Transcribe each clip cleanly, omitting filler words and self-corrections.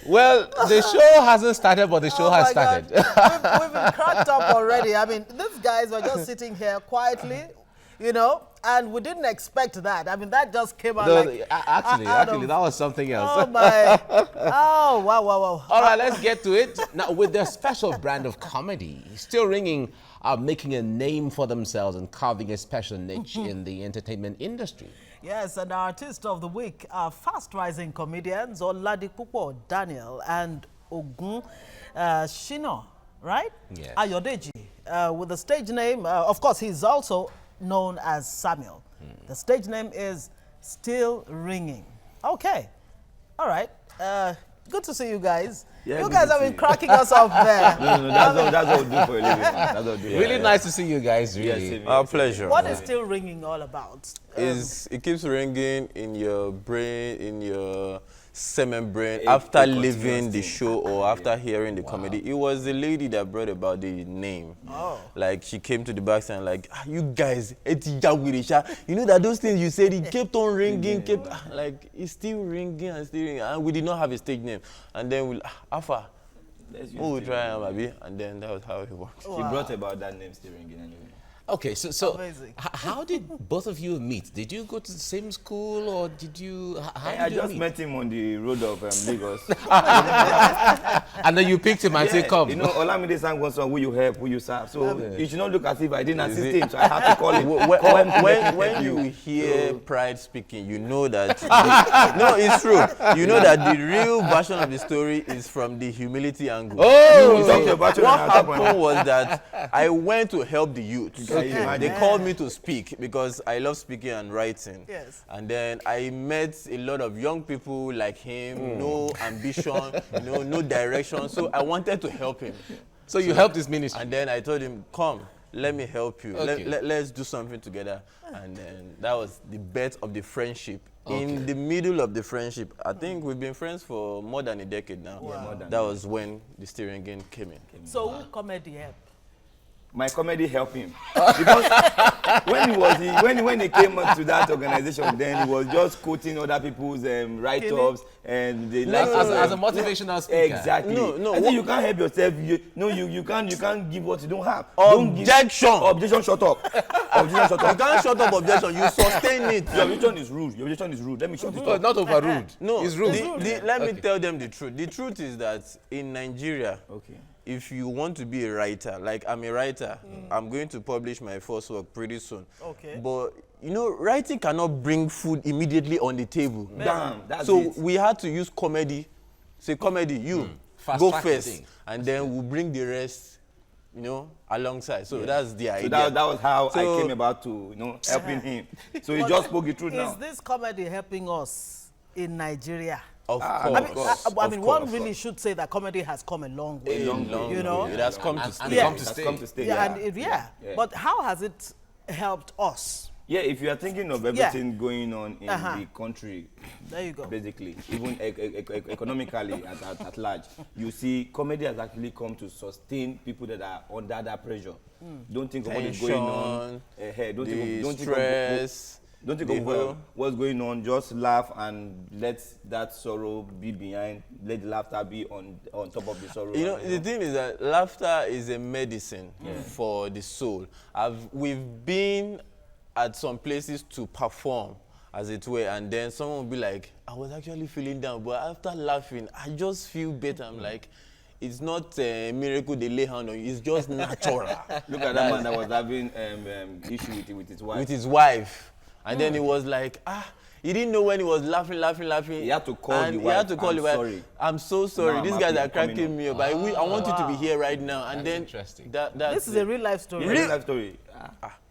Well, the show hasn't started, but the show has started. We've been cracked up already. I mean, these guys were just sitting here quietly, you know, and we didn't expect that. I mean, that just came out Actually, that was something else. Oh, my. Oh, wow. All right, let's get to it. Now, with their special brand of comedy, Stillringing are making a name for themselves and carving a special niche in the entertainment industry. Yes, and our artist of the week are fast-rising comedians Oladipupo Daniel and Ogun Shino, right? Yes. Ayodeji, with the stage name, of course, he's also known as Samuel. The stage name is Stillringing. Okay, all right. Good to see you guys. Yeah, you guys have been cracking us up there. No, that's what we do for a living. That's what we do. Really nice to see you guys, really. Yes, our pleasure. What is Stillringing all about? It keeps ringing in your brain, in your semen brain, after leaving the show or after hearing the comedy. It was the lady that brought about the name. Oh. Like, she came to the back and like, you guys, you know that those things you said, it kept on ringing, like, it's still ringing and still ringing. And we did not have a stage name. And then we'll, Alpha, we'll try maybe. And then that was how it worked. Wow. She brought about that name Stillringing anyway. Okay, so how did both of you meet? Did you go to the same school, or did you? I just met him on the road of Lagos. And then you picked him and said, "Come." You know, Olamide sang one song, "Will you help? Will you serve?" So you should not look as if I didn't assist him. So I had to call him. When you hear Pride speaking, you know that no, it's true. You know that the real version of the story is from the humility angle. Oh, what happened was that I went to help the youth. Okay. They called me to speak because I love speaking and writing. Yes. And then I met a lot of young people like him, no ambition, no direction. So I wanted to help him. So you helped his ministry. And then I told him, come, let me help you. Okay. Let's do something together. And then that was the birth of the friendship. Okay. In the middle of the friendship, I think we've been friends for more than a decade now. Wow. Yeah, more than that was when the Stillringing came in. So who comedy help? My comedy helped him because when he came to that organization, then he was just quoting other people's write-ups and they as a motivational speaker. Exactly. No. I think you can't help yourself. You can't give what you don't have. Objection. Objection. Shut up. Objection. Shut up. You can't shut up objection. You sustain it. Your objection is rude. Your objection is rude. Let me shut it up. Not over rude. No, it's rude. Let me tell them the truth. The truth is that in Nigeria, if you want to be a writer, like I'm a writer, I'm going to publish my first work pretty soon. Okay. But you know, writing cannot bring food immediately on the table. Damn, that's so it. we had to use comedy. Say comedy, you go first, and then we'll bring the rest, alongside. So that's the idea. So that was how I came about to, helping him. So he just spoke the truth now. Is this comedy helping us in Nigeria? Of course. I mean, one really should say that comedy has come a long way. A long way. It has come to stay. It has come to stay. Yeah. But how has it helped us? Yeah, if you are thinking of everything going on in the country, there you go. Basically, even economically at large, you see comedy has actually come to sustain people that are under that pressure. Don't think of what is going on. Don't stress. Don't think of what's going on. Just laugh and let that sorrow be behind. Let the laughter be on top of the sorrow. The thing is that laughter is a medicine for the soul. We've been at some places to perform, as it were, and then someone will be like, I was actually feeling down, but after laughing, I just feel better. I'm like, it's not a miracle they lay hand on you, it's just natural. Look at that man that was having issue with his wife. With his wife. And then he was like, he didn't know when he was laughing. He had to call the wife. Sorry. I'm so sorry. These guys are cracking me up. I want you to be here right now. And then interesting. This is a real life story. Real life story.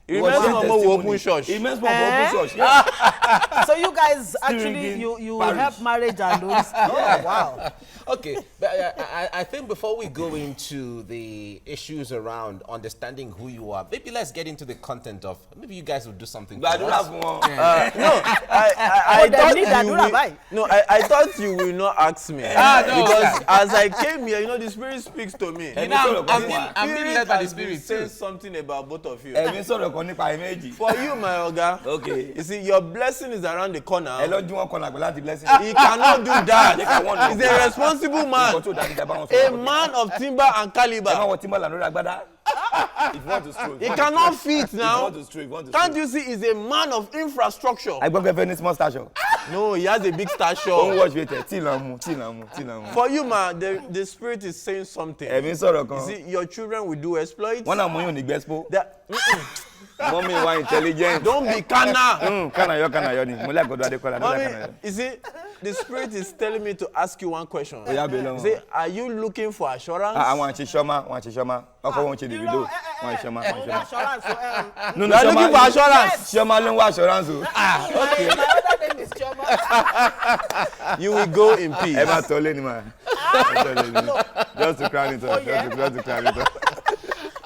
It reminds me of when we open church. It reminds me of open church. Yeah. So you guys actually you help marriage and those. Oh wow. Okay, but I think before we go into the issues around understanding who you are, maybe let's get into the content of. Maybe you guys will do something. But I don't have one. I thought you will not ask me. Because as I came here, the Spirit speaks to me. I'm being led by the Spirit. Says something about both of you. kan nípa méjì. For you, my Oga. Okay. You see, your blessing is around the corner. Ẹ lọ jú wọn kan lágbè láti blessing. He cannot do that. He's He's a responsible man. A man of timber and Ẹ máa caliber. wọ Timberland lórí agbádá. If you want to stroke. He cannot fit now. Want to Can't you see he's a man of infrastructure? I gbọ́ pé fẹ́ ní small stature. No, he has a big Don't stature. watch with it. Tí lọ mú. For you, man, the spirit is saying something. Ẹ̀mí sọ̀rọ̀ kan. You see, your children will do exploits. Wọ́n náà mú yóò ní gbẹ́spo. Mommy wa intelligent. Don't be kana. Kánayọ̀ ni. Mo lẹ́ àgọ́dọ̀ Adékọ́lá. Mommy, you see, the spirit is telling me to ask you one question. Oya bẹ̀ lọ́wọ́. You see, are you looking for assurance? Àwọn àti Ṣọ́mà. Ọkọ wọn ṣe Davido. Wọ́n Ṣọ́mà. Assurance. No, You are looking for assurance. Ṣọ́mà ló ń wá assurance o. Okay. My other name is Choma. You will go in peace. Ẹ máa tọ́ lé ni mà. Just to crown it up. Just to crown it up.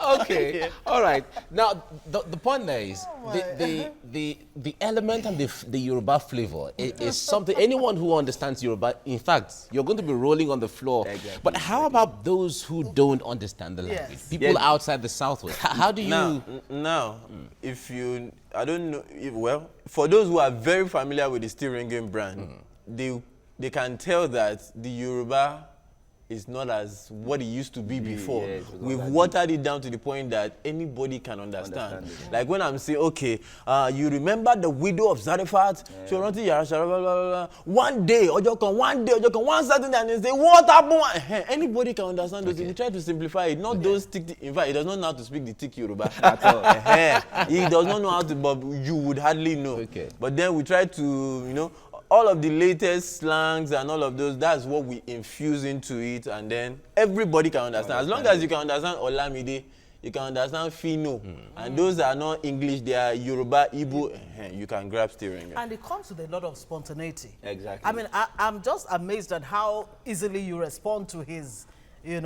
Okay, all right. Now, the point there is the element and the Yoruba flavor is something anyone who understands Yoruba. In fact, you're going to be rolling on the floor. Exactly. But how about those who don't understand the language? Yes. People outside the Southwest. How do you? Now, if you, I don't know. Well, for those who are very familiar with the Stillringing brand, they can tell that the Yoruba is not as what it used to be before. Yes, we've watered it down to the point that anybody can understand. Like when I'm saying, okay, you remember the widow of Zarephath? One day, one certain day, and they say, what happened? Anybody can understand those. We try to simplify it. Not those thick. In fact, he does not know how to speak the thick Yoruba at all. He does not know how to, but you would hardly know. Okay. But then we try to, all of the latest slangs and all of those, that's what we infuse into it, and then everybody can understand. As long as you can understand Olamide, you can understand Fino, and those that are not English, they are Yoruba, Igbo, you can grab Stillringing. And it comes with a lot of spontaneity. Exactly. I mean, I'm just amazed at how easily you respond to his, You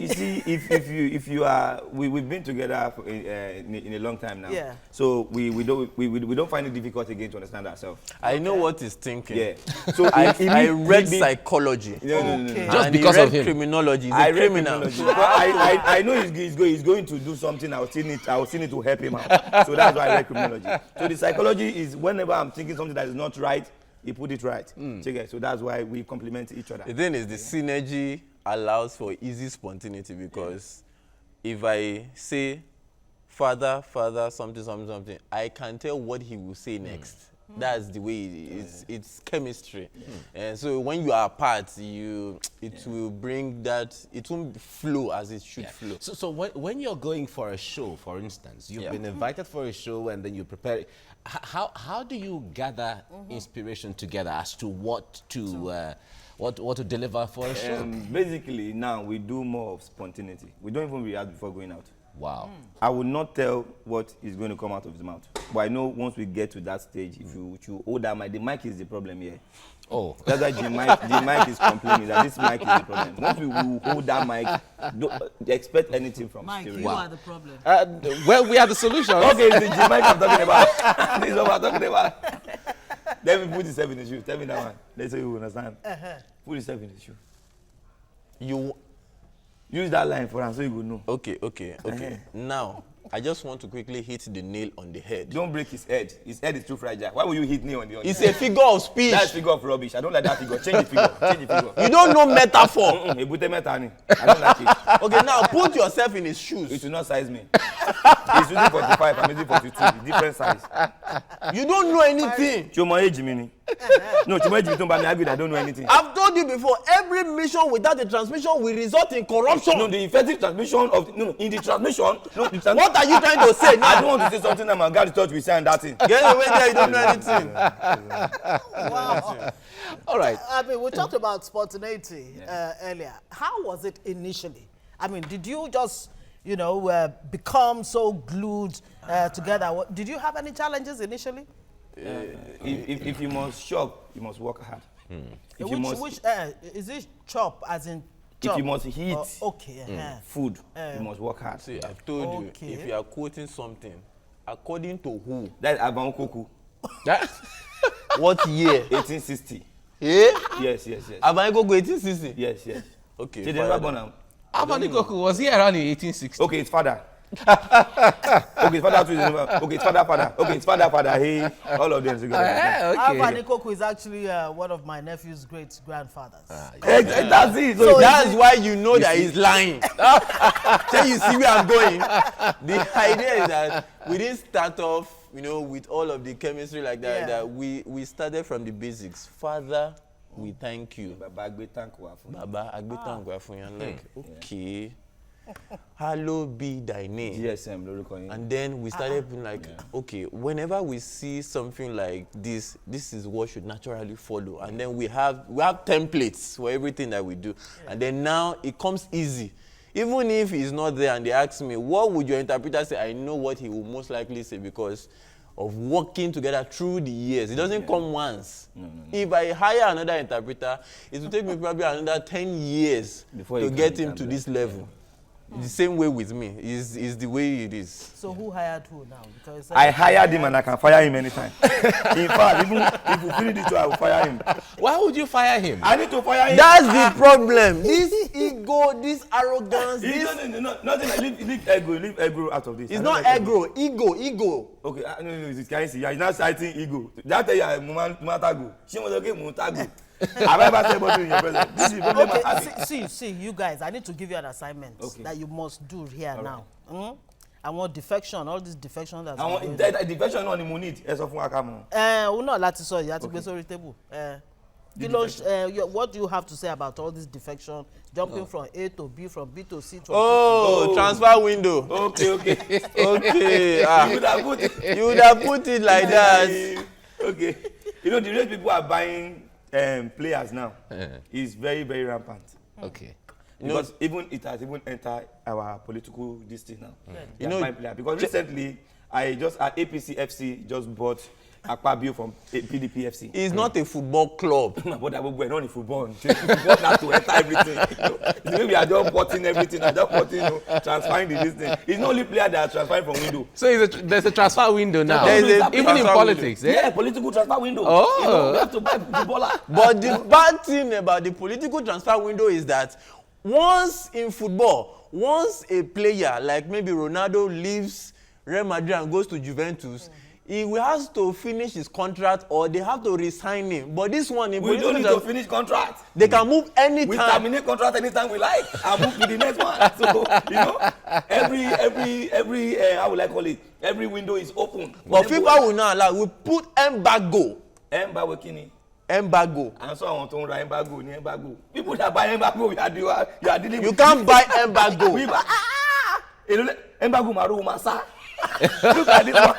see, if you are, we've been together for, in a long time now. Yeah. So we don't find it difficult again to understand ourselves. I know what he's thinking. Yeah. So I read psychology. No. Just And because he read of him. criminology. He's I a read criminal. criminology. I know he's going to do something. I will still need to help him out. So that's why I read criminology. So the psychology is whenever I'm thinking something that is not right, he put it right. So that's why we complement each other. The thing is, the synergy allows for easy spontaneity, because if I say father, something, I can tell what he will say next. That's the way it is. It's chemistry. And so when you are apart, it will bring that, it won't flow as it should flow. So when you're going for a show, for instance, you've been invited for a show and then you prepare it. How do you gather inspiration together as to what to deliver for a show? Basically, now we do more of spontaneity. We don't even react before going out. Wow. I will not tell what is going to come out of his mouth. But I know once we get to that stage, if you hold that mic, the mic is the problem here. Oh. That's why the mic is complaining that this mic is the problem. Once we hold that mic, don't expect anything from Mike, Stillringing. you are the problem. Well, we are the solution. Okay, it's the G mic I'm talking about. This is what I'm talking about. Let me put yourself in the shoe. Tell me that one. Let's say you understand. Put yourself in the shoe. You use that line for us so you will know. Okay. Now, I just want to quickly hit the nail on the head. Don't break his head. His head is too fragile. Why will you hit me on the head? It's a figure of speech. That's figure of rubbish. I don't like that figure. Change the figure. You don't know metaphor. I don't like it. Okay, now put yourself in his shoes. It will not size me. He's using 45, I'm using 42. Different size. You don't know anything. Chuma age mini. No, Chuma age don't buy me argue that I don't know anything. I've told you before, every mission without a transmission will result in corruption. No, the effective transmission of in the transmission. What are you trying to say now? I don't want to say something that my guy touch with saying that thing. Get away there, you don't know anything. Wow. All right. I mean, we talked about spontaneity earlier. How was it initially? I mean, did you just, become so glued together? Did you have any challenges initially? If you must shop, you must work hard. Which is it chop as in chop? If you must eat food, you must work hard. See, I've told you, if you are quoting something, according to who? That's Aban Koku. What year? 1860. Yeah? Yes. Aban Koku 1860? Yes. Okay. Aban Koku was here around in 1860. Okay, his father. Okay, father too. Okay, it's father. Okay, it's father. Hey, all of them together. Alpha Nikoku is actually one of my nephew's great grandfathers. That's it. So So that's why you know that he's lying. So you see where I'm going. The idea is that we didn't start off, with all of the chemistry like that. Yeah. That we started from the basics. Father, we thank you. Baba, Agbe, thank you. Baba, Agbe, thank you for your like, okay. Hallowed be thy name. GSM, lórúkọ yín. And then we started being like, okay, whenever we see something like this is what should naturally follow. And then we have templates for everything that we do. And then now it comes easy. Even if he's not there and they ask me, what would your interpreter say? I know what he will most likely say because of working together through the years. It doesn't come once. No. If I hire another interpreter, it will take me probably another 10 years to get him to this level. The same way with me is the way it is. So who hired who now? Because I hired him and I can fire him anytime. In fact, even if we finish it, I will fire him. Why would you fire him? I need to fire him. That's the problem. This ego, this arrogance. No, nothing like leave ego out of this. It's not ego. Okay, no, it's can you see? He's not citing ego. That day, Mumatago. She was okay, Mumatago. Have I ever said about you in your presence? This is the problem. Okay, see, you guys, I need to give you an assignment that you must do here now. I want defection, all this defection that's going on. Defection on the money. Ẹ sọ fún wa ká mọ̀. No, láti sọ, you have to gbé sórí table. What do you have to say about all this defection, jumping from A to B, from B to C? Transfer window. Okay. You would have put it like that. Okay. The way people are buying players now is very, very rampant. Okay. Because it has even entered our political district now. My player. Because recently, APC FC just bought Akpabio from PDP FC. It's not a football club. But we're not in football. Football has to enter everything. The way we are just botting everything, transferring this thing. It's not only player that are transferring from window. So there's a transfer window now. Even in politics. Yeah, political transfer window. Oh. We have to buy footballer. But the bad thing about the political transfer window is that once in football, once a player like maybe Ronaldo leaves Real Madrid and goes to Juventus, he has to finish his contract or they have to resign him. But this one, we don't need to finish contract. They can move anytime. We terminate contract anytime we like and move to the next one. So every how will I call it? Every window is open. But FIFA will not allow. We put embargo. Embargo kini. Embargo. And so I want to write embargo. People that buy embargo, you are dealing with. You can't buy embargo. Embargo maru masa. Look at this one.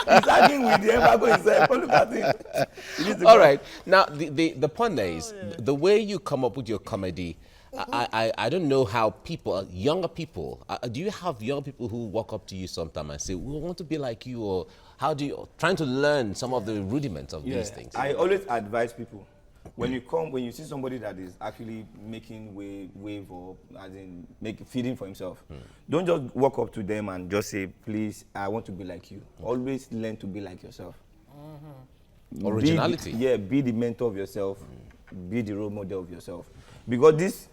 He's arguing with the embargo himself. Look at it. All right. Now, the point is, the way you come up with your comedy, I don't know how younger people, do you have young people who walk up to you sometime and say, we want to be like you, or how do you, trying to learn some of the rudiments of these things? I always advise people, when you see somebody that is actually making wave or as in feeding for himself, don't just walk up to them and just say, please, I want to be like you. Always learn to be like yourself. Originality. Be the mentor of yourself. Be the role model of yourself. Because this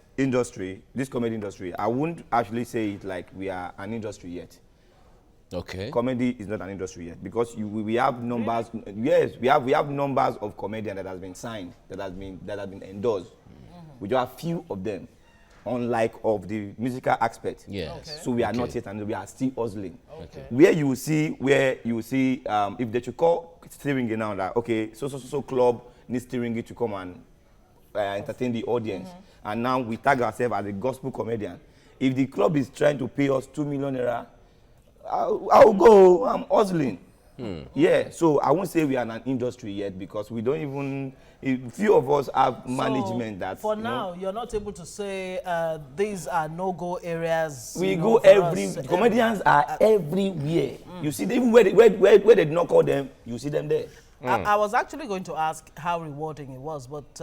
comedy industry, I wouldn't actually say it like we are an industry yet. Okay. Comedy is not an industry yet because we have numbers. Yes, we have numbers of comedians that has been signed, that has been endorsed. We just have few of them, unlike of the musical aspect. Yes. Okay. So we are not yet, and we are still hustling. Okay. Where you see, if they should call Stillringing now that so club needs Stillringing to come and entertain the audience, and now we tag ourselves as a gospel comedian. If the club is trying to pay us 2 million naira, I'll go. I'm hustling. Yeah, so I won't say we are in an industry yet because we don't even. Few of us have management that. For now, you're not able to say these are no-go areas. We go comedians are everywhere. You see, even where they did not call them, you see them there. I was actually going to ask how rewarding it was, but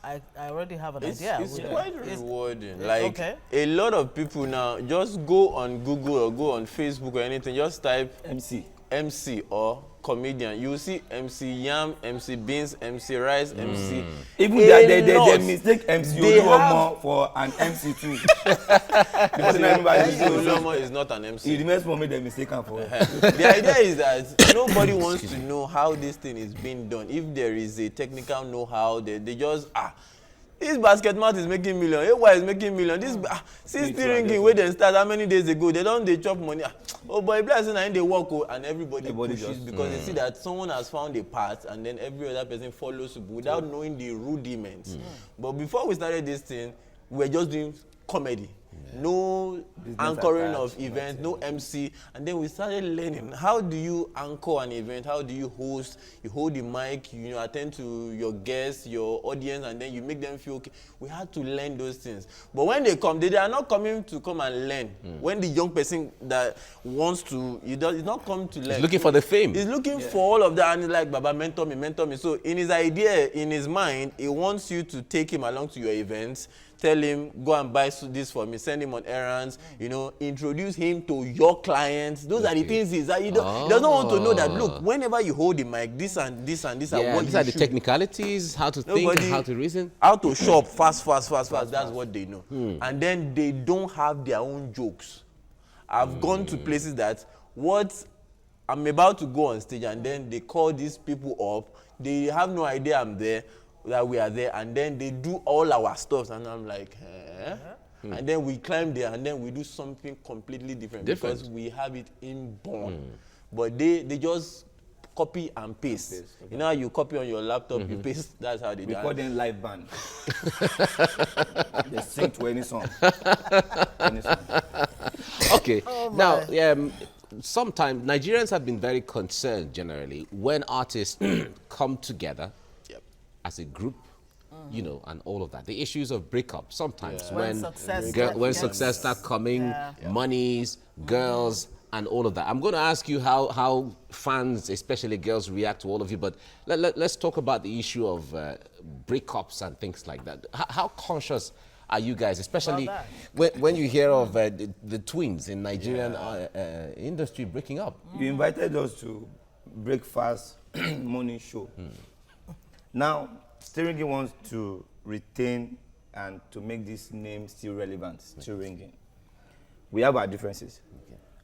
I already have an idea. It's quite rewarding. Like a lot of people now just go on Google or go on Facebook or anything, just type MC or comedian, you see MC Yam, MC Beans, MC Rice, MC. Even they mistake MC Oluomo for an MC too. Because MC Oluomo is not an MC. It remains for me they mistake him for. The idea is that nobody wants to know how this thing is being done. If there is a technical know-how, they just this basket mouth is making million. AY is making million. This since Stillringing where they start how many days ago they chop money. Oh boy, blessing and they walk and everybody pushes because they see that someone has found a path and then every other person follows without knowing the rudiments. But before we started this thing, we were just doing comedy. No business anchoring of events, no MC, and then we started learning how do you anchor an event, how do you host, you hold the mic, you attend to your guests, your audience, and then you make them feel okay. We had to learn those things. But when they come, they are not coming to come and learn. When the young person that wants to, he's not come to learn. He's looking for the fame. He's looking for all of that, and he's like, Baba, mentor me. So in his idea, in his mind, he wants you to take him along to your events. Tell him, go and buy this for me, send him on errands, introduce him to your clients. Those are the things he doesn't want to know that, look, whenever you hold the mic, this and this and this are what these are the technicalities, how to think, how to reason. How to shop fast. That's what they know. And then they don't have their own jokes. I've gone to places that I'm about to go on stage and then they call these people up. They have no idea I'm there. That we are there, and then they do all our stuff, and I'm like, and then we climb there, and then we do something completely different. Because we have it inborn. But they just copy and paste. You know how you copy on your laptop, you paste. That's how they do it. We call them live band. They sing to any song. Okay, now sometimes Nigerians have been very concerned generally when artists come together as a group, and all of that. The issues of breakup sometimes when success start coming, monies, girls, and all of that. I'm going to ask you how fans, especially girls, react to all of you, but let's talk about the issue of breakups and things like that. How conscious are you guys, especially when you hear of the twins in Nigerian industry breaking up? You invited us to Breakfast Morning Show. Now, Stillringing wants to retain and to make this name still relevant, Stillringing. We have our differences.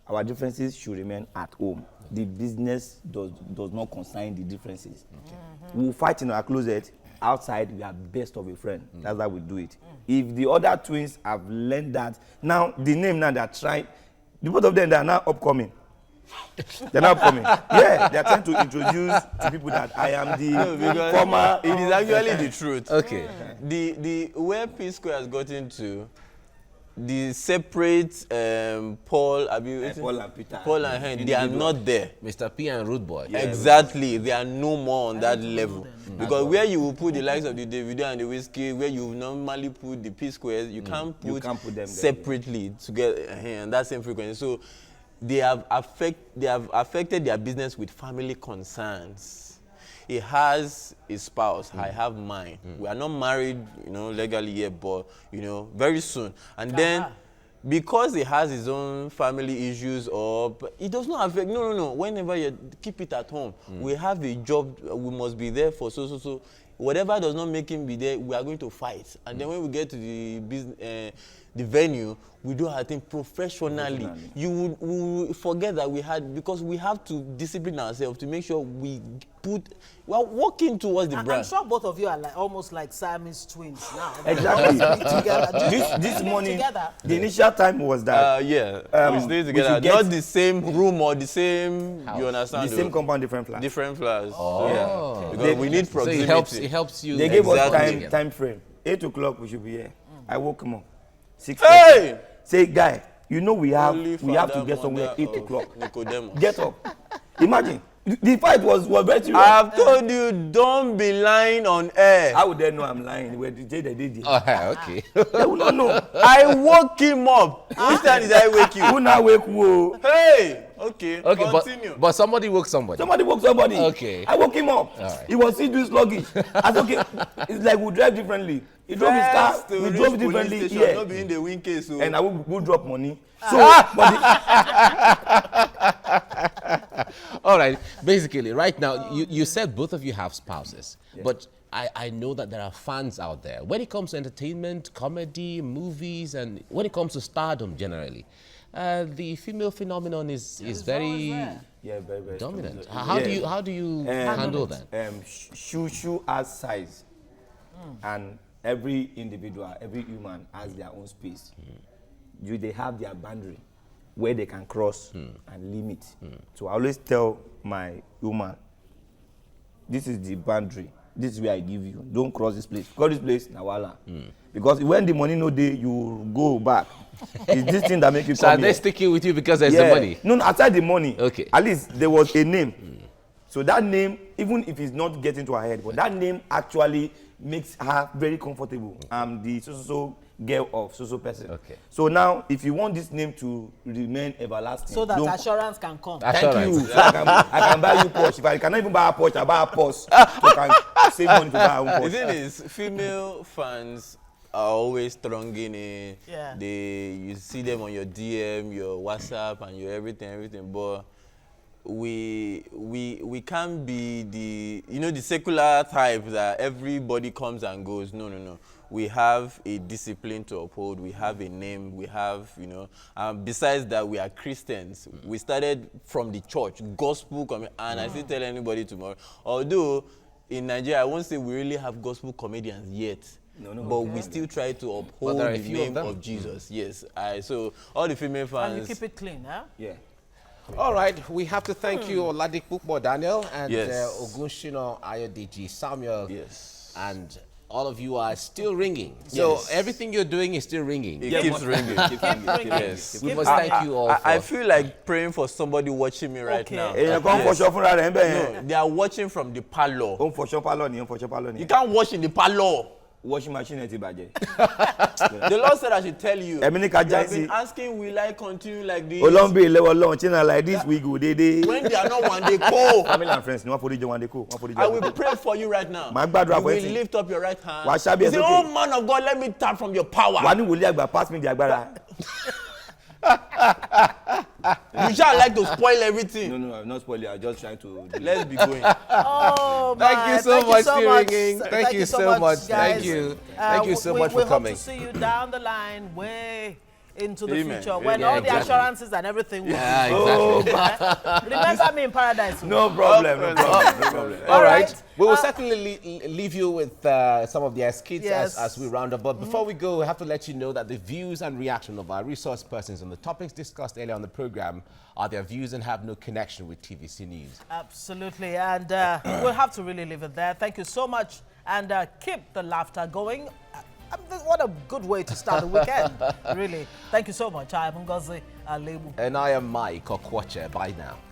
Our differences should remain at home. The business does not concern the differences. We'll fight in our closet. Outside, we are best of a friend. That's how we do it. If the other twins have learned that, now the name now they're trying, the both of them, they are now upcoming. They're not coming. Yeah, they're trying to introduce to people that I am the former. It is actually the truth. Okay. The where P Square has gotten to, the separate Paul and Peter. Paul and Hen, they are not there. Mr. P and Rude Boy. Yeah, exactly. They are no more on that level. Because where you will put the likes of the Davido and the Whiskey, where you normally put the P Squares, you can't put them separately together and that same frequency. So they have affected their business with family concerns. He has his spouse, I have mine. We are not married, legally yet, but very soon. And then because he has his own family issues, it does not affect. No. Whenever you keep it at home, we have a job. We must be there for so. Whatever does not make him be there, we are going to fight. And then when we get to the business, the venue, we do our thing professionally. We will forget that because we have to discipline ourselves to make sure we are working towards the brand. I'm sure both of you are almost like Siamese twins now. Exactly. This morning, the initial time was that. We stay together. Not the same room or the same, you understand? The same compound, different flats. Different flats. Because we need proximity. So it helps you. They gave us time frame. 8 o'clock we should be here. I woke him up. 6 Hey! Say, guy, we have to get somewhere 8 o'clock. Get up. Imagine. The fight was very serious. I have told you, don't be lying on air. How would they know I'm lying? Where they did it? Okay. They will not know. I woke him up. Which time did I wake you? Who now wake you? Hey! Okay, continue. But somebody woke somebody. Somebody woke somebody. Okay. I woke him up. Right. He was still doing sluggish. I said, okay, it's like we drive differently. He drove his car, we drove differently here. Not being the win case, so. And I will drop money. So, All right. Basically, right now, you said both of you have spouses, but I know that there are fans out there. When it comes to entertainment, comedy, movies, and when it comes to stardom generally, the female phenomenon is very very dominant. strong. How do you handle that? Shoe has size, and every individual, every human has their own space. They have their boundary where they can cross and limit. So I always tell my woman, this is the boundary. This is where I give you. Don't cross this place. Cross this place, nawala. Because when the money no day, you go back. It's this thing that make you So come are they here. sticking with you because there's the money? No, aside the money. Okay. At least there was a name. So that name, even if it's not getting to her head, but that name actually makes her very comfortable. I'm the so girl of so person. Okay. So now, if you want this name to remain everlasting, So that assurance can come. thank Assurance. you. So I can buy you Porsche. If I cannot even buy a Porsche, I buy a Porsche. So I can save money to buy a The Porsche. thing is, female fans are always thronging in. Yeah. You see them on your DM, your WhatsApp, and your everything. But we can't be the secular type that everybody comes and goes. No. We have a discipline to uphold. We have a name. We have, besides that, we are Christians. We started from the church, gospel, and I still tell anybody tomorrow. Although in Nigeria, I won't say we really have gospel comedians yet. But we still try to uphold there are a the few name of them. of Jesus. Yes. So all the female fans. And you keep it clean, huh? Yeah. All right, we have to thank you, Oladipukbo Daniel and Yes. Ogunshino Ayodeji Samuel. Yes. And all of you are still ringing. So Yes. everything you're doing is still ringing. It keeps ringing. Yes. We must thank you all. I feel like praying for somebody watching me right Okay. now. Èèyàn kan fọṣọ fúnra rẹ̀ ń bẹ̀ yẹn. No, they are watching from the parlor. Ó ń fọṣọ pálọ̀ nìyẹn. You can't wash in the parlor. Washing machine ẹ̀ ti bàjẹ́. The Lord said I should tell you. Ẹ̀mí ní ká You já have sí. been asking, will I continue like this? Olóńbè lẹ́wọ̀ lọ́wọ́ china like this we go dédé. When they are not one day go. Family and friends ni wọ́n forí jọ wọn dé kó. I will pray for you right now. Màá gbàdúrà You fún ẹ will sí. lift up your right hand. Wàá ṣábí You ẹ say, sókè. oh man of God, let me tap from your power. Wà ní wòlíì àgbà pass me the agbára. You shall like to spoil everything. No, I'm not spoiling. I'm just trying to. Let's be going. Oh, Thank man. you so much, much. Ringing. Thank you so much. Guys. Thank you. Thank you so much for we coming. hope to see you down the line, way into the Amen. future, when Yeah, all the exactly. assurances and everything will Yeah, be exactly. Remember me in paradise. No problem. No problem. All right. right. We will certainly leave you with some of their skits Yes. as we round up. But before we go, we have to let you know that the views and reaction of our resource persons on the topics discussed earlier on the program are their views and have no connection with TVC News. Absolutely. And we'll have to really leave it there. Thank you so much. And keep the laughter going. What a good way to start the weekend, really. Thank you so much. I am Ngozi Alebu. And I am Mike Okwache. Bye now.